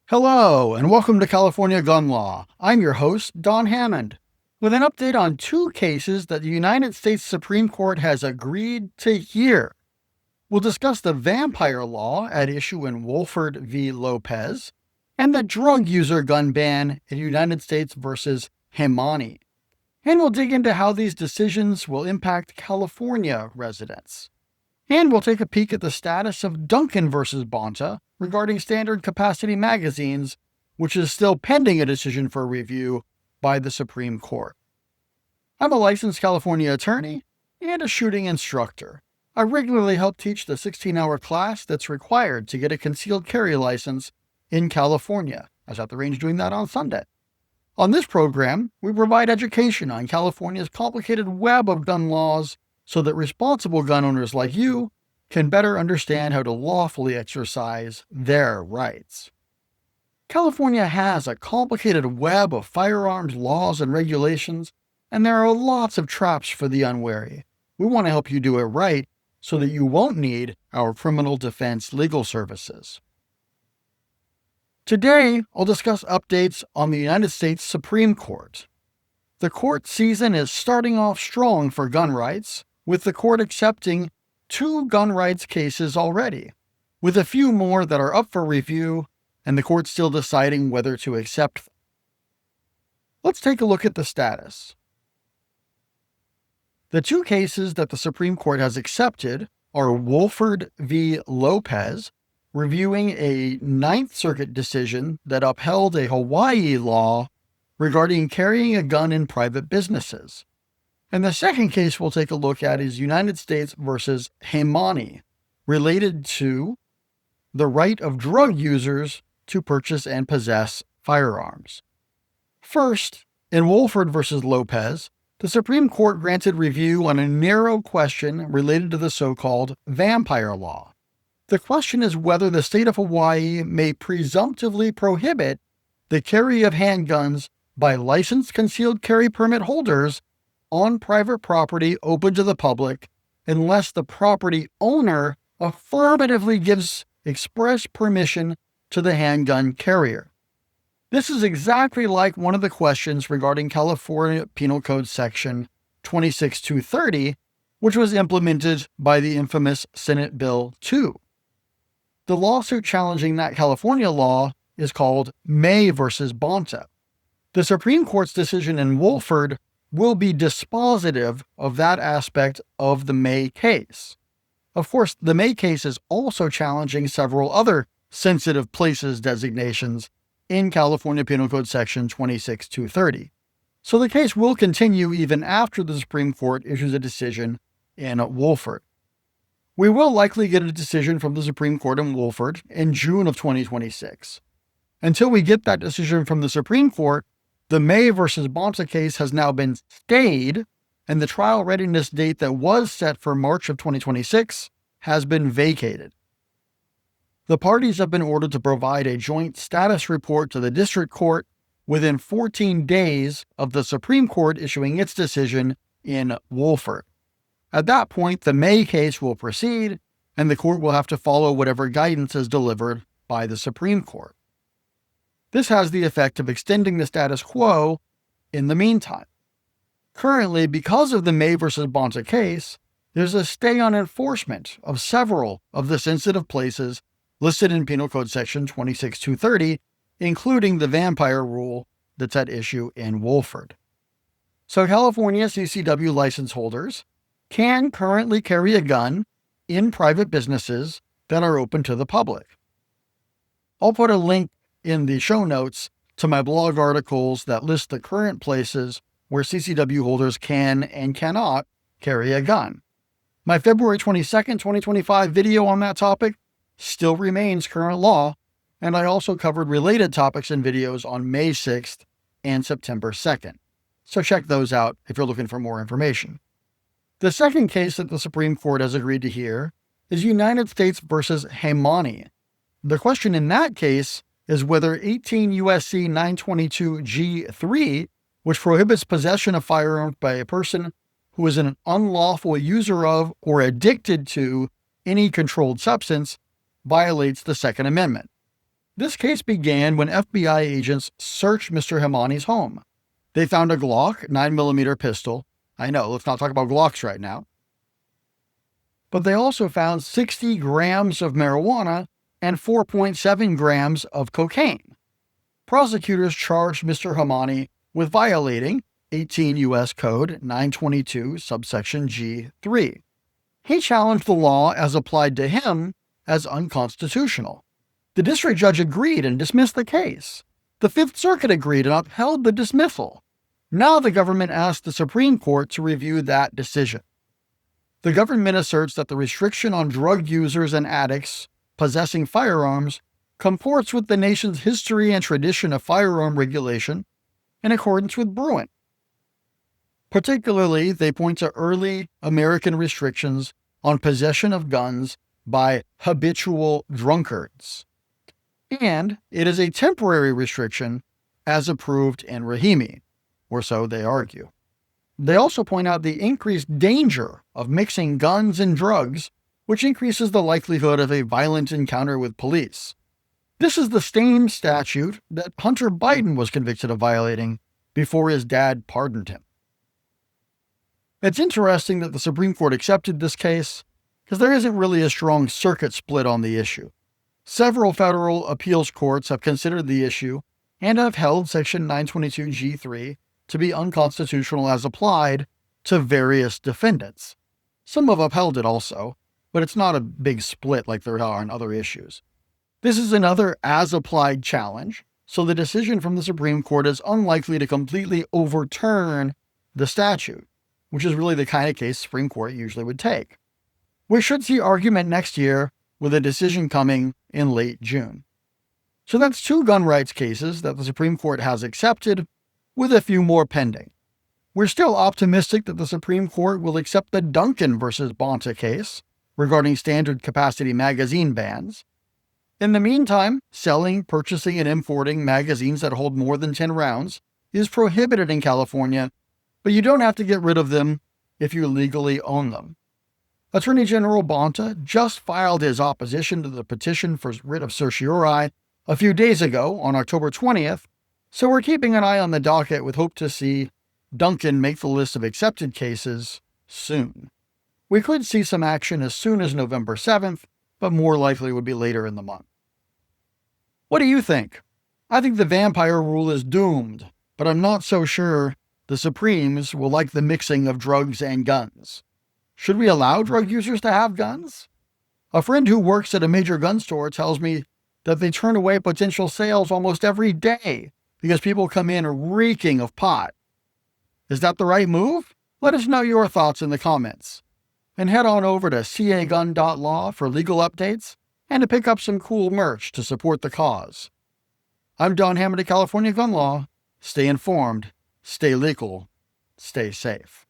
Hello, and welcome to California Gun Law. I'm your host, Don Hammond, with an update on two cases that the United States Supreme Court has agreed to hear. We'll discuss the vampire law at issue in Wolford v. Lopez and the drug user gun ban in United States versus Hemani. And we'll dig into how these decisions will impact California residents. And we'll take a peek at the status of Duncan versus Bonta regarding standard capacity magazines, which is still pending a decision for review by the Supreme Court. I'm a licensed California attorney and a shooting instructor. I regularly help teach the 16-hour class that's required to get a concealed carry license in California. I was at the range doing that on Sunday. On this program, we provide education on California's complicated web of gun laws so that responsible gun owners like you can better understand how to lawfully exercise their rights. California has a complicated web of firearms laws and regulations, and there are lots of traps for the unwary. We want to help you do it right so that you won't need our criminal defense legal services. Today, I'll discuss updates on the United States Supreme Court. The court season is starting off strong for gun rights, with the court accepting 2 gun rights cases already, with a few more that are up for review, and the court still deciding whether to accept them. Let's take a look at the status. The 2 cases that the Supreme Court has accepted are Wolford v. Lopez, reviewing a Ninth Circuit decision that upheld a Hawaii law regarding carrying a gun in private businesses. And the second case we'll take a look at is United States versus Hemani, related to the right of drug users to purchase and possess firearms. First, in Wolford versus Lopez, the Supreme Court granted review on a narrow question related to the so-called vampire law. The question is whether the state of Hawaii may presumptively prohibit the carry of handguns by licensed concealed carry permit holders on private property open to the public unless the property owner affirmatively gives express permission to the handgun carrier. This is exactly like one of the questions regarding California Penal Code Section 26230, which was implemented by the infamous Senate Bill 2. The lawsuit challenging that California law is called May versus Bonta. The Supreme Court's decision in Wolford will be dispositive of that aspect of the May case. Of course, the May case is also challenging several other sensitive places designations in California Penal Code Section 26230. So the case will continue even after the Supreme Court issues a decision in Wolford. We will likely get a decision from the Supreme Court in Wolford in June of 2026. Until we get that decision from the Supreme Court, the May versus Bonta case has now been stayed, and the trial readiness date that was set for March of 2026 has been vacated. The parties have been ordered to provide a joint status report to the district court within 14 days of the Supreme Court issuing its decision in Wolford. At that point, the May case will proceed, and the court will have to follow whatever guidance is delivered by the Supreme Court. This has the effect of extending the status quo in the meantime. Currently, because of the May versus Bonta case, there's a stay on enforcement of several of the sensitive places listed in Penal Code Section 26230, including the vampire rule that's at issue in Wolford. So California CCW license holders can currently carry a gun in private businesses that are open to the public. I'll put a link in the show notes to my blog articles that list the current places where CCW holders can and cannot carry a gun. My February 22nd, 2025 video on that topic still remains current law, and I also covered related topics and videos on May 6th and September 2nd. So check those out if you're looking for more information. The second case that the Supreme Court has agreed to hear is United States versus Hemani. The question in that case is whether 18 U.S.C. 922 G3, which prohibits possession of firearms by a person who is an unlawful user of or addicted to any controlled substance, violates the Second Amendment. This case began when FBI agents searched Mr. Hemani's home. They found a Glock 9mm pistol. I know, let's not talk about Glocks right now. But they also found 60 grams of marijuana and 4.7 grams of cocaine. Prosecutors charged Mr. Hemani with violating 18 U.S. Code 922 subsection G3. He challenged the law as applied to him as unconstitutional. The district judge agreed and dismissed the case. The Fifth Circuit agreed and upheld the dismissal. Now the government asked the Supreme Court to review that decision. The government asserts that the restriction on drug users and addicts possessing firearms comports with the nation's history and tradition of firearm regulation in accordance with Bruin. Particularly, they point to early American restrictions on possession of guns by habitual drunkards. And it is a temporary restriction as approved in Rahimi, or so they argue. They also point out the increased danger of mixing guns and drugs, which increases the likelihood of a violent encounter with police. This is the same statute that Hunter Biden was convicted of violating before his dad pardoned him. It's interesting that the Supreme Court accepted this case because there isn't really a strong circuit split on the issue. Several federal appeals courts have considered the issue and have held Section 922G3 to be unconstitutional as applied to various defendants. Some have upheld it also, but it's not a big split like there are on other issues. This is another as-applied challenge, so the decision from the Supreme Court is unlikely to completely overturn the statute, which is really the kind of case the Supreme Court usually would take. We should see argument next year with a decision coming in late June. So that's 2 gun rights cases that the Supreme Court has accepted, with a few more pending. We're still optimistic that the Supreme Court will accept the Duncan versus Bonta case regarding standard capacity magazine bans. In the meantime, selling, purchasing, and importing magazines that hold more than 10 rounds is prohibited in California, but you don't have to get rid of them if you legally own them. Attorney General Bonta just filed his opposition to the petition for writ of certiorari a few days ago on October 20th, so we're keeping an eye on the docket with hope to see Duncan make the list of accepted cases soon. We could see some action as soon as November 7th, but more likely would be later in the month. What do you think? I think the vampire rule is doomed, but I'm not so sure the Supremes will like the mixing of drugs and guns. Should we allow drug users to have guns? A friend who works at a major gun store tells me that they turn away potential sales almost every day because people come in reeking of pot. Is that the right move? Let us know your thoughts in the comments. And head on over to cagun.law for legal updates and to pick up some cool merch to support the cause. I'm Don Hammond of California Gun Law. Stay informed, stay legal, stay safe.